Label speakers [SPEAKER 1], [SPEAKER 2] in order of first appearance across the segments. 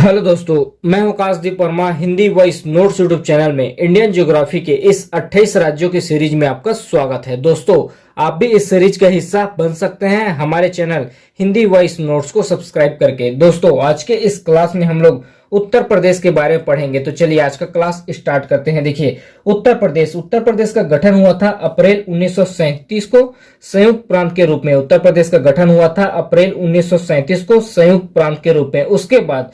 [SPEAKER 1] Hello दोस्तों, मैं हूं Akashdeep Verma. Hindi voice notes YouTube channel में इंडियन ज्योग्राफी के इस 28 राज्यों की सीरीज में आपका स्वागत है। दोस्तों, आप भी इस सीरीज का हिस्सा बन सकते हैं हमारे चैनल हिंदी वॉइस नोट्स को सब्सक्राइब करके। दोस्तों, आज के इस क्लास में हम लोग उत्तर प्रदेश के बारे में पढ़ेंगे। तो चलिए आज का क्लास स्टार्ट करते हैं। देखिए, उत्तर प्रदेश का गठन हुआ था अप्रैल 1937 को संयुक्त प्रांत के रूप में। उत्तर प्रदेश का गठन हुआ था अप्रैल 1937 को संयुक्त प्रांत के रूप में। उसके बाद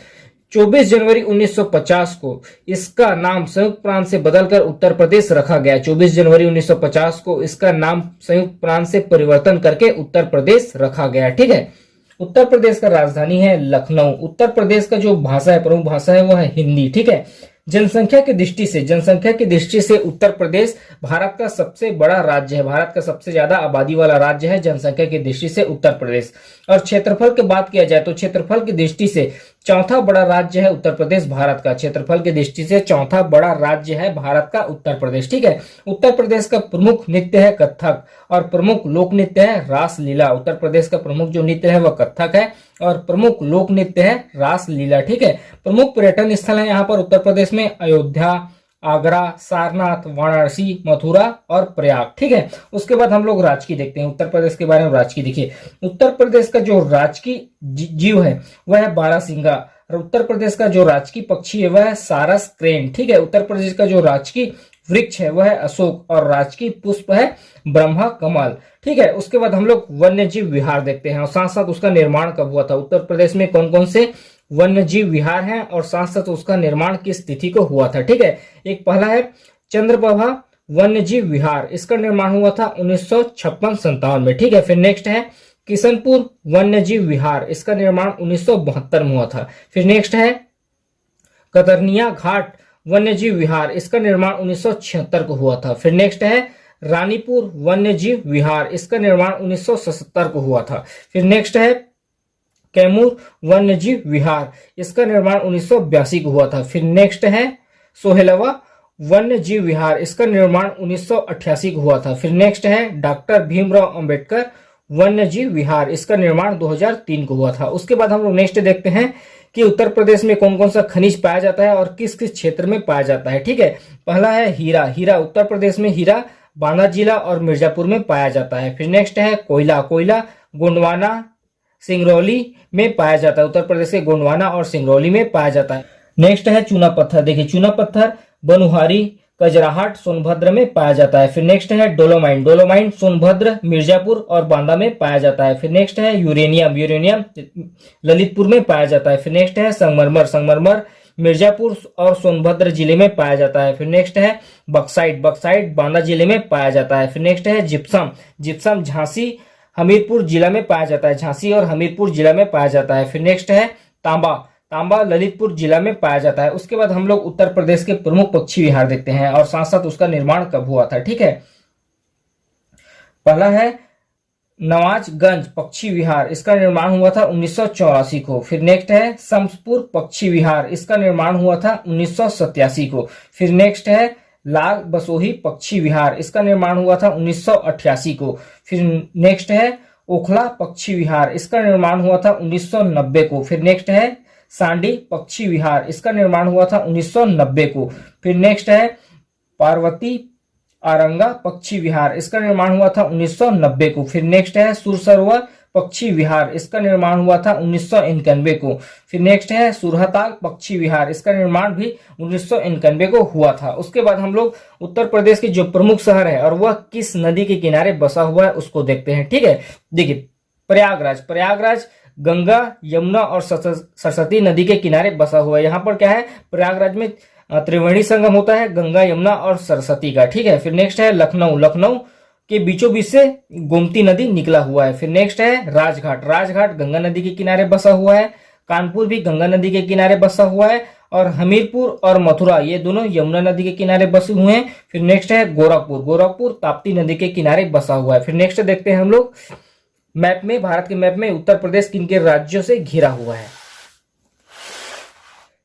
[SPEAKER 1] 24 जनवरी 1950 को इसका नाम संयुक्त प्रांत से बदलकर उत्तर प्रदेश रखा गया। 24 जनवरी 1950 को इसका नाम संयुक्त प्रांत से परिवर्तन करके उत्तर प्रदेश रखा गया। ठीक है। उत्तर प्रदेश का राजधानी है लखनऊ। उत्तर प्रदेश का जो भाषा है, प्रमुख भाषा है, वो है हिंदी। ठीक है। जनसंख्या की दृष्टि से उत्तर प्रदेश भारत का सबसे बड़ा राज्य है। भारत का सबसे ज्यादा आबादी वाला राज्य है जनसंख्या की दृष्टि से उत्तर प्रदेश। और क्षेत्रफल की बात किया जाए तो क्षेत्रफल की दृष्टि से चौथा बड़ा राज्य है उत्तर प्रदेश भारत का। क्षेत्रफल की दृष्टि से चौथा बड़ा राज्य है भारत का उत्तर प्रदेश। ठीक है। उत्तर प्रदेश का प्रमुख नृत्य है कथक और प्रमुख लोक नृत्य है रासलीला। उत्तर प्रदेश का प्रमुख जो नृत्य है वह कथक है और प्रमुख लोक नृत्य है रासलीला। ठीक है। प्रमुख पर्यटन स्थल है यहाँ पर उत्तर प्रदेश में अयोध्या, आगरा, सारनाथ, वाराणसी, मथुरा और प्रयाग। ठीक है। उसके बाद हम लोग राजकीय देखते हैं। उत्तर प्रदेश के बारे में राजकीय देखिए, उत्तर प्रदेश का जो राजकीय जीव है वह है बारहसिंगा। और उत्तर प्रदेश का जो राजकीय पक्षी है वह है सारस क्रेन। ठीक है। उत्तर प्रदेश का जो राजकीय वृक्ष है वह है अशोक और राजकीय पुष्प है ब्रह्मा कमल। ठीक है। उसके बाद हम लोग वन्य जीव विहार देखते हैं और साथ साथ उसका निर्माण कब हुआ था। उत्तर प्रदेश में कौन कौन से वन्य जीव विहार हैं और साथ साथ उसका निर्माण किस तिथि को हुआ था। ठीक है। एक पहला है चंद्रप्रभा वन्य जीव विहार। इसका निर्माण हुआ था 1956-57 में। ठीक है। फिर नेक्स्ट है किशनपुर वन्य जीव विहार। इसका निर्माण 1972 में हुआ था। फिर नेक्स्ट है कतरनिया घाट वन्य जीव विहार। इसका निर्माण 1976 को हुआ था। फिर नेक्स्ट है रानीपुर वन्य जीव विहार। इसका निर्माण 1977 को हुआ था। फिर नेक्स्ट है कैमूर वन्य जीव विहार। इसका निर्माण 1982 को हुआ था। फिर नेक्स्ट है सोहेलवा वन्य जीव विहार। इसका निर्माण 1988 को हुआ था। फिर नेक्स्ट है डॉक्टर भीमराव अंबेडकर वन्य जीव विहार। इसका निर्माण 2003 को हुआ था। उसके बाद हम लोग नेक्स्ट देखते हैं कि उत्तर प्रदेश में कौन कौन सा खनिज पाया जाता है और किस किस क्षेत्र में पाया जाता है। ठीक है। पहला है हीरा। हीरा उत्तर प्रदेश में हीरा बांदा जिला और मिर्जापुर में पाया जाता है। फिर नेक्स्ट है कोयला। कोयला गोंडवाना सिंगरौली में पाया जाता है। उत्तर प्रदेश के गोंडवाना और सिंगरौली में पाया जाता है। नेक्स्ट है चूना पत्थर। देखिए, चूना पत्थर बनुहारी, कजराहट, सोनभद्र में पाया जाता है। फिर नेक्स्ट है डोलोमाइन। डोलोमाइन सोनभद्र, मिर्जापुर और बांदा में पाया जाता है। फिर नेक्स्ट है यूरेनियम। यूरेनियम ललितपुर में पाया जाता है। फिर नेक्स्ट है संगमरमर। संगमरमर मिर्जापुर और सोनभद्र जिले में पाया जाता है। फिर नेक्स्ट है बक्साइट। बक्साइट बांदा जिले में पाया जाता है। फिर नेक्स्ट है जिप्सम। जिप्सम झांसी हमीरपुर जिला में पाया जाता है। झांसी और हमीरपुर जिला में पाया जाता है। फिर नेक्स्ट है तांबा। तांबा ललितपुर जिला में पाया जाता है। उसके बाद हम लोग उत्तर प्रदेश के प्रमुख पक्षी विहार देखते हैं और साथ साथ उसका निर्माण कब हुआ था। ठीक है। पहला है नवाजगंज पक्षी विहार। इसका निर्माण हुआ था 1984 को। फिर नेक्स्ट है शम्सपुर पक्षी विहार। इसका निर्माण हुआ था 1987 को। फिर नेक्स्ट है लाल बसोही पक्षी विहार। इसका निर्माण हुआ था 1988 को। फिर नेक्स्ट है ओखला पक्षी विहार। इसका निर्माण हुआ था 1990 को। फिर नेक्स्ट है सांडी पक्षी विहार। इसका निर्माण हुआ था 1990 को। फिर नेक्स्ट है पार्वती आरंगा पक्षी विहार। इसका निर्माण हुआ था 1990 को। फिर नेक्स्ट है सुरसरोवर पक्षी विहार। इसका निर्माण हुआ था 1991 को। फिर नेक्स्ट है सुरहताल पक्षी विहार। इसका निर्माण भी 1991 को हुआ था। उसके बाद हम लोग उत्तर प्रदेश के जो प्रमुख शहर है और वह किस नदी के किनारे बसा हुआ है उसको देखते हैं। ठीक है। देखिए, प्रयागराज। प्रयागराज गंगा, यमुना और सरस्वती नदी के किनारे बसा हुआ है। यहाँ पर क्या है, प्रयागराज में त्रिवेणी संगम होता है गंगा, यमुना और सरस्वती का। ठीक है। फिर नेक्स्ट है लखनऊ। लखनऊ के बीचों बीच से गोमती नदी निकला हुआ है। फिर नेक्स्ट है राजघाट। राजघाट गंगा नदी के किनारे बसा हुआ है। कानपुर भी गंगा नदी के किनारे बसा हुआ है और हमीरपुर और मथुरा ये दोनों यमुना नदी के किनारे बसे हुए हैं। फिर नेक्स्ट है गोरखपुर। गोरखपुर ताप्ती नदी के किनारे बसा हुआ है। फिर नेक्स्ट देखते हैं हम लोग मैप में, भारत के मैप में उत्तर प्रदेश किन के राज्यों से घिरा हुआ है।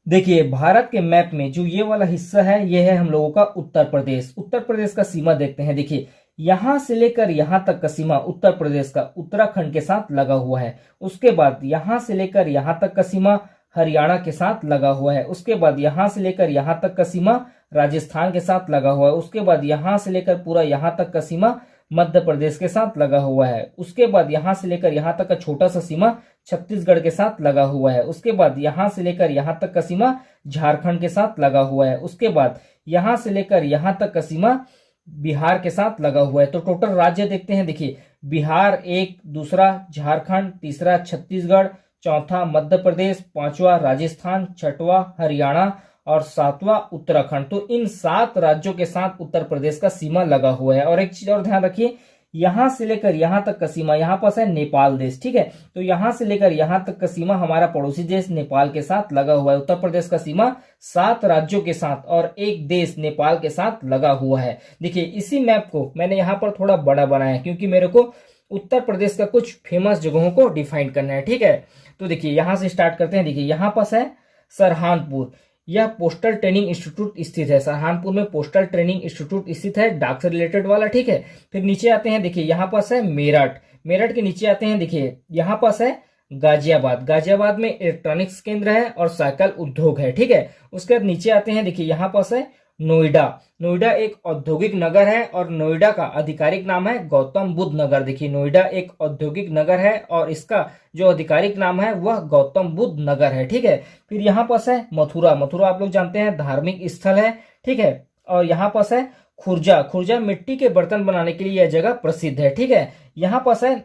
[SPEAKER 1] देखिए, भारत के मैप में जो ये वाला हिस्सा है ये है हम लोगों का उत्तर प्रदेश। उत्तर प्रदेश का सीमा देखते हैं। देखिए, यहां से लेकर यहां तक का सीमा उत्तर प्रदेश का उत्तराखंड के साथ लगा हुआ है। उसके बाद यहां से लेकर यहां तक का सीमा हरियाणा के साथ लगा हुआ है। उसके बाद यहां से लेकर यहां तक का सीमा राजस्थान के साथ लगा हुआ है। उसके बाद यहां से लेकर पूरा यहां तक का सीमा मध्य प्रदेश के साथ लगा हुआ है। उसके बाद यहां से लेकर यहां तक का छोटा सा सीमा छत्तीसगढ़ के साथ लगा हुआ है। उसके बाद यहां से लेकर यहां तक का सीमा झारखंड के साथ लगा हुआ है। उसके बाद यहां से लेकर यहां तक का सीमा बिहार के साथ लगा हुआ है। तो टोटल राज्य देखते हैं, देखिए बिहार एक, दूसरा झारखंड, तीसरा छत्तीसगढ़, चौथा मध्य प्रदेश, पांचवा राजस्थान, छठवां हरियाणा और सातवां उत्तराखंड। तो इन 7 राज्यों के साथ उत्तर प्रदेश का सीमा लगा हुआ है। और एक चीज और ध्यान रखिए, यहां से लेकर यहां तक का सीमा, यहां पास है नेपाल देश, ठीक है। तो यहां से लेकर यहां तक का सीमा हमारा पड़ोसी देश नेपाल के साथ लगा हुआ है। उत्तर प्रदेश का सीमा 7 राज्यों के साथ और एक देश नेपाल के साथ लगा हुआ है। देखिए इसी मैप को मैंने यहां पर थोड़ा बड़ा बनाया क्योंकि मेरे को उत्तर प्रदेश का कुछ फेमस जगहों को डिफाइन करना है, ठीक है। तो देखिए यहां से स्टार्ट करते हैं। देखिए यहां पास है सरहानपुर, यह पोस्टल ट्रेनिंग इंस्टीट्यूट स्थित है। सरहानपुर में पोस्टल ट्रेनिंग इंस्टीट्यूट स्थित है, डाक से रिलेटेड वाला, ठीक है। फिर नीचे आते हैं, देखिए यहाँ पास है मेरठ, मेरठ के नीचे आते हैं, देखिए यहाँ पास है गाजियाबाद, गाजियाबाद में इलेक्ट्रॉनिक्स केंद्र है और साइकिल उद्योग है, ठीक है। उसके बाद नीचे आते हैं, देखिए यहाँ पास है नोएडा, नोएडा एक औद्योगिक नगर है और नोएडा का आधिकारिक नाम है गौतम बुद्ध नगर। देखिए नोएडा एक औद्योगिक नगर है और इसका जो आधिकारिक नाम है वह गौतम बुद्ध नगर है, ठीक है। फिर यहाँ पास है मथुरा, मथुरा आप लोग जानते हैं धार्मिक स्थल है, ठीक है। और यहाँ पास है खुर्जा, खुर्जा मिट्टी के बर्तन बनाने के लिए यह जगह प्रसिद्ध है, ठीक है। यहाँ पास है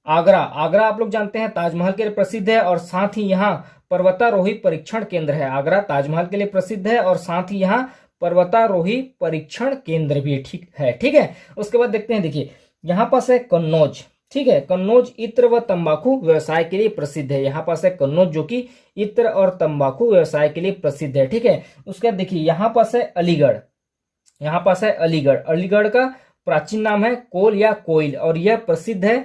[SPEAKER 1] आगरा, आगरा आप लोग जानते हैं ताजमहल के लिए प्रसिद्ध है और साथ ही यहाँ पर्वतारोही परीक्षण केंद्र है। आगरा ताजमहल के लिए प्रसिद्ध है और साथ ही यहाँ पर्वतारोही परीक्षण केंद्र भी ठीक है, ठीक है। उसके बाद देखते हैं, देखिए यहाँ पास है कन्नौज, ठीक है। कन्नौज इत्र व तंबाकू व्यवसाय के लिए प्रसिद्ध है। यहाँ पास है कन्नौज जो कि इत्र और तंबाकू व्यवसाय के लिए प्रसिद्ध है, ठीक है। उसके बाद देखिए यहाँ पास है अलीगढ़, यहाँ पास है अलीगढ़, अलीगढ़ का प्राचीन नाम है कोल या कोयल और यह प्रसिद्ध है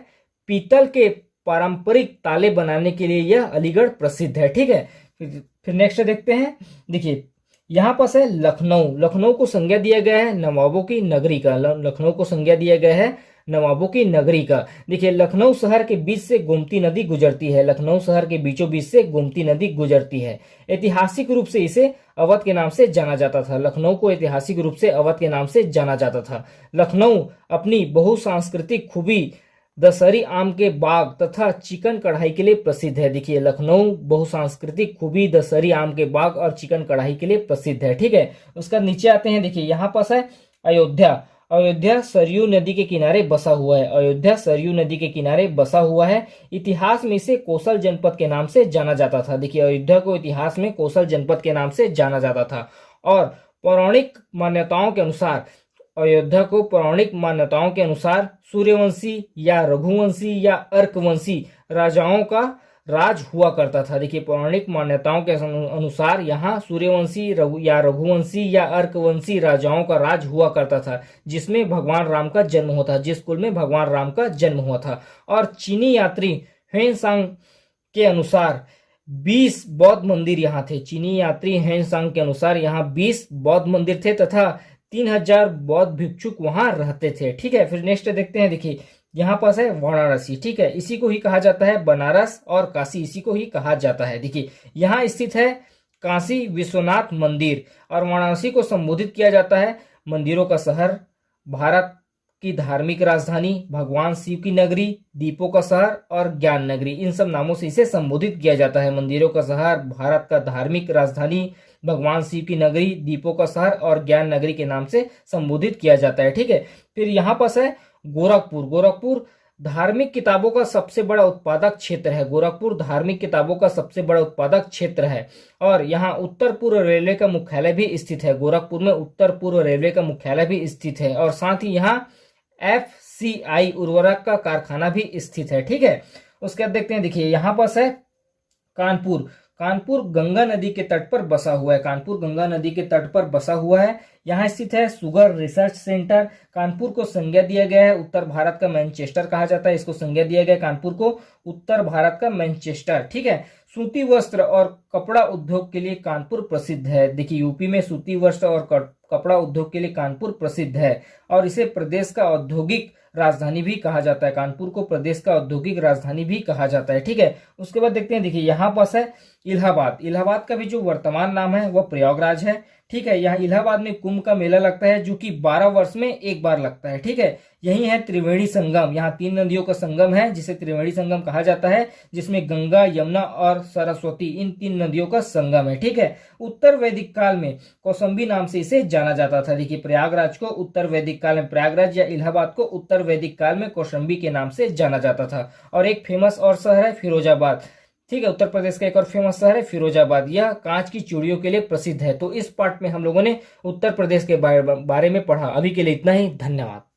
[SPEAKER 1] पीतल के पारंपरिक ताले बनाने के लिए, यह अलीगढ़ प्रसिद्ध है, ठीक है। फिर नेक्स्ट देखते हैं, देखिए यहाँ पास है लखनऊ, लखनऊ को संज्ञा दिया गया है नवाबों की नगरी का, लखनऊ को संज्ञा दिया गया है नवाबों की नगरी का। देखिए लखनऊ शहर के बीच से गोमती नदी गुजरती है, लखनऊ शहर के बीचों बीच से गोमती नदी गुजरती है। ऐतिहासिक रूप से इसे अवध के नाम से जाना जाता था, लखनऊ को ऐतिहासिक रूप से अवध के नाम से जाना जाता था। लखनऊ अपनी बहुसांस्कृतिक खूबी दशहरी आम के बाग तथा चिकन कढ़ाई के लिए प्रसिद्ध है। देखिए लखनऊ बहुसांस्कृतिक खूबी दशहरी आम के बाग और चिकन कढ़ाई के लिए प्रसिद्ध है, ठीक है। उसका नीचे आते हैं, देखिए यहाँ पास है अयोध्या, अयोध्या सरयू नदी के किनारे बसा हुआ है, अयोध्या सरयू नदी के किनारे बसा हुआ है। इतिहास में इसे कोसल जनपद के नाम से जाना जाता था। देखिए अयोध्या को इतिहास में कोसल जनपद के नाम से जाना जाता था और पौराणिक मान्यताओं के अनुसार, अयोध्या को पौराणिक मान्यताओं के अनुसार सूर्यवंशी या रघुवंशी या अर्कवंशी राजाओं का राज हुआ करता था। देखिए पौराणिक मान्यताओं के अनुसार यहाँ सूर्यवंशी या रघुवंशी या अर्कवंशी राजाओं का राज हुआ करता था, जिसमें भगवान राम का जन्म हुआ था, जिस कुल में भगवान राम का जन्म हुआ था। और चीनी यात्री हेनसांग के अनुसार 20 बौद्ध मंदिर यहाँ थे। चीनी यात्री हेनसांग के अनुसार यहाँ 20 बौद्ध मंदिर थे तथा 3000 बौद्ध भिक्षुक वहां रहते थे, ठीक है। फिर नेक्स्ट देखते हैं, देखिए यहाँ पास है वाराणसी, ठीक है। इसी को ही कहा जाता है बनारस और काशी, इसी को ही कहा जाता है। देखिए यहाँ स्थित है काशी विश्वनाथ मंदिर और वाराणसी को संबोधित किया जाता है मंदिरों का शहर, भारत की धार्मिक राजधानी, भगवान शिव की नगरी, दीपों का शहर और ज्ञान नगरी, इन सब नामों से इसे संबोधित किया जाता है। मंदिरों का शहर, भारत का धार्मिक राजधानी, भगवान शिव की नगरी, दीपों का शहर और ज्ञान नगरी के नाम से संबोधित किया जाता है, ठीक है। फिर यहाँ पास है गोरखपुर, गोरखपुर धार्मिक किताबों का सबसे बड़ा उत्पादक क्षेत्र है। गोरखपुर धार्मिक किताबों का सबसे बड़ा उत्पादक क्षेत्र है और यहाँ उत्तर पूर्व रेलवे का मुख्यालय भी स्थित है। गोरखपुर में उत्तर पूर्व रेलवे का मुख्यालय भी स्थित है और साथ ही यहाँ FCI उर्वरक का कारखाना भी स्थित है, ठीक है। उसके बाद देखते हैं, देखिए यहाँ पास है कानपुर, कानपुर गंगा नदी के तट पर बसा हुआ है, कानपुर गंगा नदी के तट पर बसा हुआ है। यहाँ स्थित है शुगर रिसर्च सेंटर। कानपुर को संज्ञा दिया गया है उत्तर भारत का मैनचेस्टर कहा जाता है, इसको संज्ञा दिया गया कानपुर को उत्तर भारत का मैनचेस्टर, ठीक है। सूती वस्त्र और कपड़ा उद्योग के लिए कानपुर प्रसिद्ध है। देखिए यूपी में सूती वस्त्र और कपड़ा उद्योग के लिए कानपुर प्रसिद्ध है और इसे प्रदेश का औद्योगिक राजधानी भी कहा जाता है। कानपुर को प्रदेश का औद्योगिक राजधानी भी कहा जाता है, ठीक है। उसके बाद देखते हैं, देखिए यहाँ पास है इलाहाबाद, इलाहाबाद का भी जो वर्तमान नाम है वह प्रयागराज है। ठीक है, यहाँ इलाहाबाद में कुंभ का मेला लगता है जो कि 12 वर्ष में एक बार लगता है। ठीक है, यही है त्रिवेणी संगम, यहाँ 3 नदियों का संगम है जिसे त्रिवेणी संगम कहा जाता है, जिसमें गंगा, यमुना और सरस्वती इन 3 नदियों का संगम है। ठीक है, उत्तर वैदिक काल में कौशाम्बी नाम से इसे जाना जाता था। देखिए, प्रयागराज को उत्तर वैदिक काल में, प्रयागराज या इलाहाबाद को उत्तर वैदिक काल में कौशाम्बी के नाम से जाना जाता था। और एक फेमस और शहर है फिरोजाबाद। ठीक है, उत्तर प्रदेश का एक और फेमस शहर है फिरोजाबाद, यह कांच की चूड़ियों के लिए प्रसिद्ध है। तो इस पार्ट में हम लोगों ने उत्तर प्रदेश के बारे में पढ़ा। अभी के लिए इतना ही, धन्यवाद।